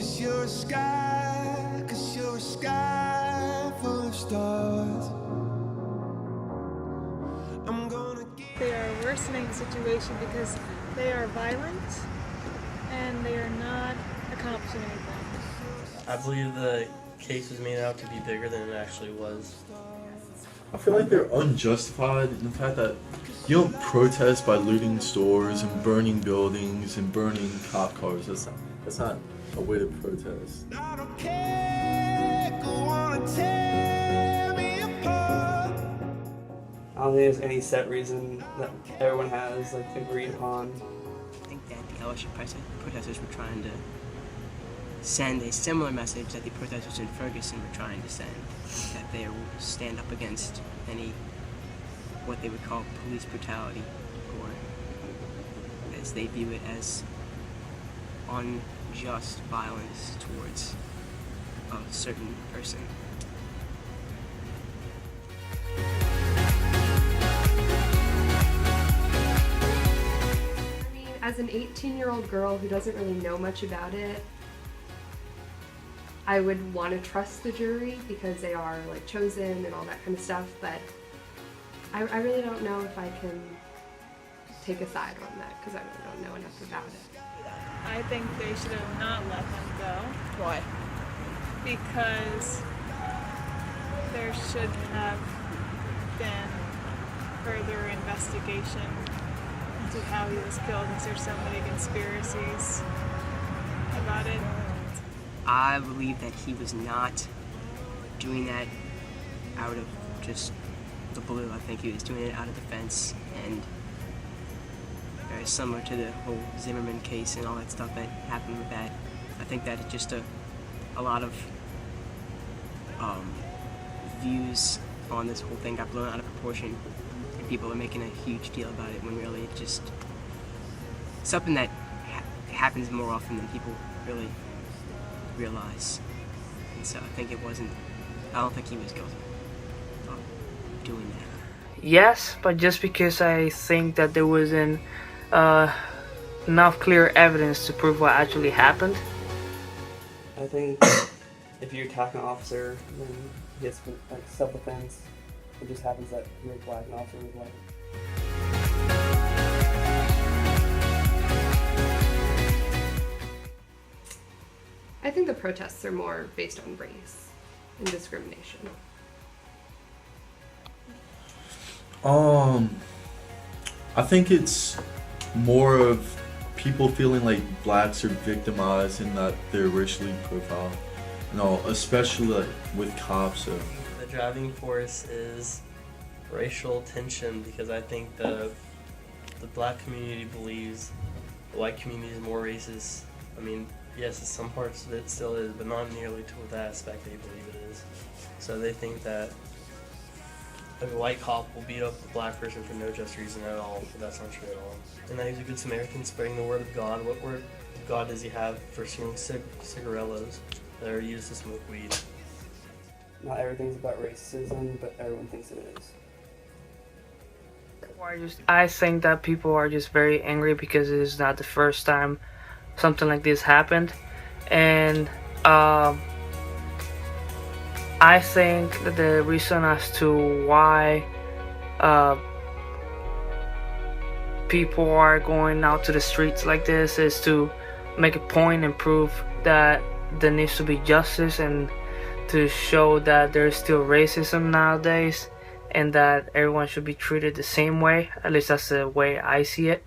'Cause you're a sky, 'cause you're a sky full of stars. I'm gonna give. They are worsening the situation because they are violent and they are not accomplishing anything. I believe the case was made out to be bigger than it actually was. I feel like they're unjustified in the fact that you don't protest by looting stores and burning buildings and burning cop cars. That's not a way to protest. I don't care, go on and tear me apart. I don't think there's any set reason that everyone has like agreed upon. I think that the LSU protesters were trying to send a similar message that the protesters in Ferguson were trying to send, that they will stand up against any what they would call police brutality, or as they view it as unjust violence towards a certain person. I mean, as an 18-year-old girl who doesn't really know much about it, I would want to trust the jury because they are like chosen and all that kind of stuff, but I really don't know if I can take a side on that because I really don't know enough about it. I think they should have not let him go Why? because there should have been further investigation into how he was killed because there's so many conspiracies about it. I believe that he was not doing that out of just the blue. I think he was doing it out of defense, and very similar to the whole Zimmerman case and all that stuff that happened with that. I think that it's just a lot of views on this whole thing got blown out of proportion, and people are making a huge deal about it when really it's just something that happens more often than people really realize. And so I think I don't think he was guilty of doing that. Yes, but just because I think that there wasn't enough clear evidence to prove what actually happened. I think if you attack an officer, then it's like self-defense. It just happens that you're black and officer is white. I think the protests are more based on race and discrimination. I think it's more of people feeling like blacks are victimized and that they're racially profiled. No, especially like with cops. So. The driving force is racial tension, because I think the black community believes the white community is more racist. I mean, yes, in some parts of it still is, but not nearly to that aspect they believe it is. So they think that a white cop will beat up a black person for no just reason at all, but that's not true at all. And that he's a good Samaritan spreading the word of God. What word of God does he have for selling cigarillos that are used to smoke weed? Not everything's about racism, but everyone thinks it is. I think that people are just very angry because it is not the first time something like this happened, and I think that the reason as to why people are going out to the streets like this is to make a point and prove that there needs to be justice, and to show that there's still racism nowadays and that everyone should be treated the same way. At least that's the way I see it.